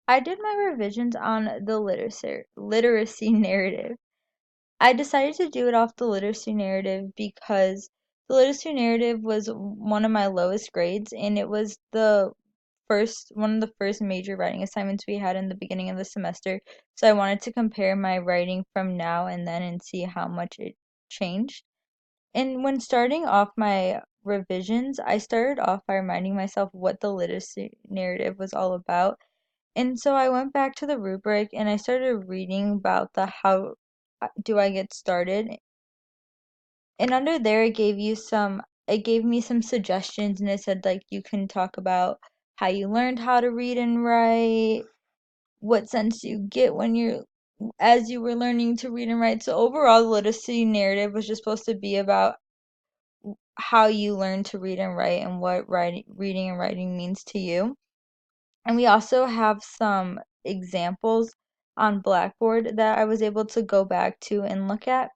I did my revisions on the literacy narrative. I decided to do it off the literacy narrative because the literacy narrative was one of my lowest grades, and it was the first one of the first major writing assignments we had in the beginning of the semester. So I wanted to compare my writing from now and then and see how much it changed. And when starting off my revisions, I started off by reminding myself what the literacy narrative was all about. And so I went back to the rubric and I started reading about the how do I get started. And under there it gave me some suggestions, and it said like you can talk about how you learned how to read and write, what sense you get when you're as you were learning to read and write. So overall the literacy narrative was just supposed to be about how you learn to read and write and what reading and writing means to you. And we also have some examples on Blackboard that I was able to go back to and look at.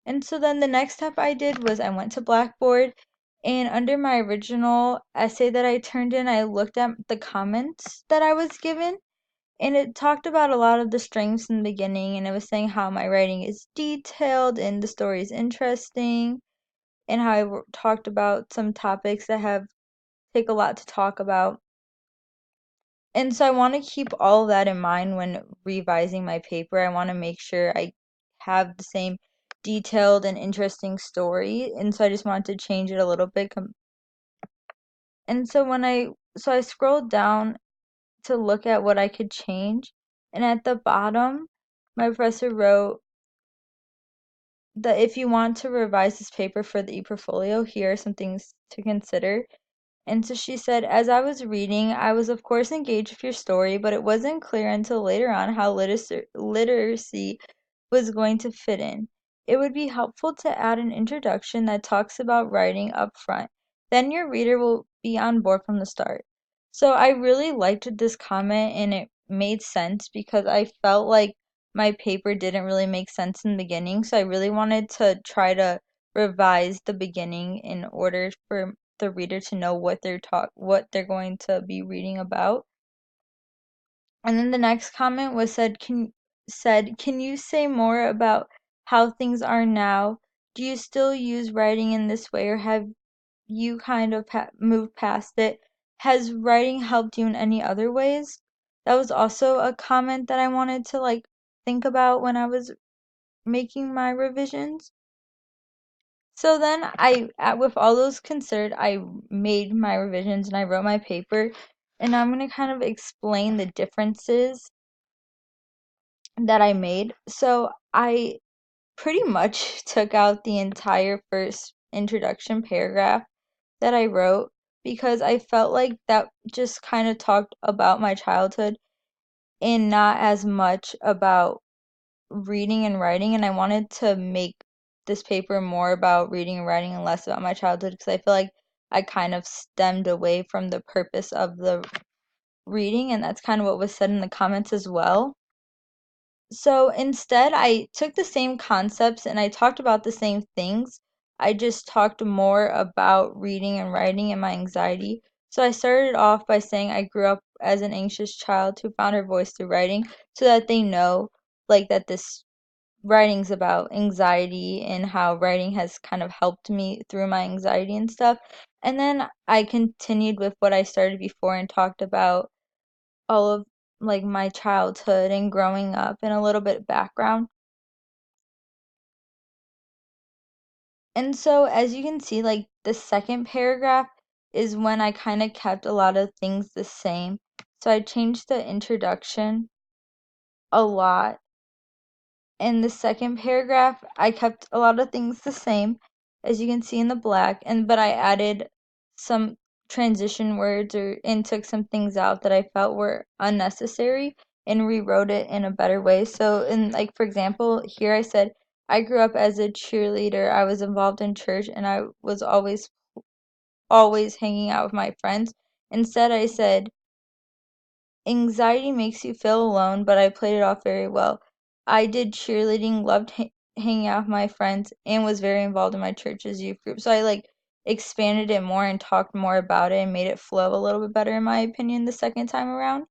And so then the next step I did was I went to Blackboard, and under my original essay that I turned in, I looked at the comments that I was given, and it talked about a lot of the strengths in the beginning, and it was saying how my writing is detailed and the story is interesting, and how I talked about some topics that have take a lot to talk about. And so I want to keep all of that in mind when revising my paper. I want to make sure I have the same detailed and interesting story. And so I just wanted to change it a little bit. And so I scrolled down to look at what I could change. And at the bottom, my professor wrote that if you want to revise this paper for the e-portfolio, here are some things to consider. And so she said, as I was reading, I was of course engaged with your story, but it wasn't clear until later on how literacy was going to fit in. It would be helpful to add an introduction that talks about writing up front. Then your reader will be on board from the start. So I really liked this comment, and it made sense because I felt like my paper didn't really make sense in the beginning. So I really wanted to try to revise the beginning in order for the reader to know what they're going to be reading about. And then the next comment was can you say more about how things are now? Do you still use writing in this way, or have you kind of moved past it? Has writing helped you in any other ways? That was also a comment that I wanted to like think about when I was making my revisions. So then with all those considered, I made my revisions and I wrote my paper, and I'm going to kind of explain the differences that I made. So I pretty much took out the entire first introduction paragraph that I wrote because I felt like that just kind of talked about my childhood and not as much about reading and writing, and I wanted to make this paper more about reading and writing and less about my childhood because I feel like I kind of stemmed away from the purpose of the reading, and that's kind of what was said in the comments as well. So instead, I took the same concepts and I talked about the same things. I just talked more about reading and writing and my anxiety. So I started off by saying I grew up as an anxious child who found her voice through writing so that they know like that this writings about anxiety and how writing has kind of helped me through my anxiety and stuff. And then I continued with what I started before and talked about all of like my childhood and growing up and a little bit background. And so as you can see, like the second paragraph is when I kind of kept a lot of things the same. So I changed the introduction a lot. In the second paragraph, I kept a lot of things the same, as you can see in the black, but I added some transition words and took some things out that I felt were unnecessary and rewrote it in a better way. So in like for example, here I said I grew up as a cheerleader. I was involved in church and I was always hanging out with my friends. Instead, I said anxiety makes you feel alone, but I played it off very well. I did cheerleading, loved hanging out with my friends, and was very involved in my church's youth group. So I like expanded it more and talked more about it and made it flow a little bit better, in my opinion, the second time around.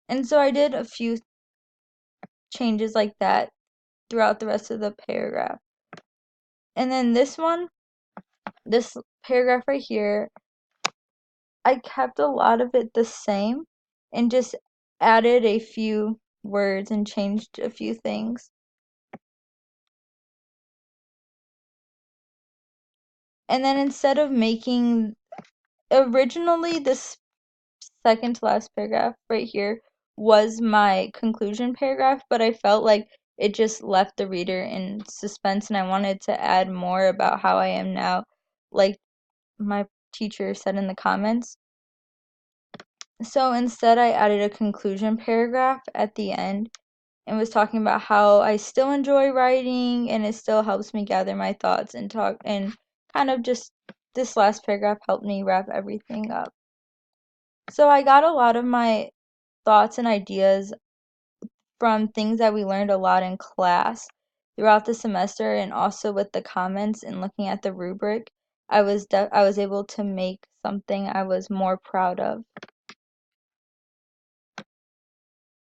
And so I did a few changes like that throughout the rest of the paragraph. And then this paragraph right here, I kept a lot of it the same and just added a few words and changed a few things. And then instead of making, originally this second to last paragraph right here was my conclusion paragraph, but I felt like it just left the reader in suspense and I wanted to add more about how I am now, like my teacher said in the comments. So instead I added a conclusion paragraph at the end and was talking about how I still enjoy writing and it still helps me gather my thoughts and talk, and kind of just this last paragraph helped me wrap everything up. So I got a lot of my thoughts and ideas from things that we learned a lot in class throughout the semester, and also with the comments and looking at the rubric, I was able to make something I was more proud of.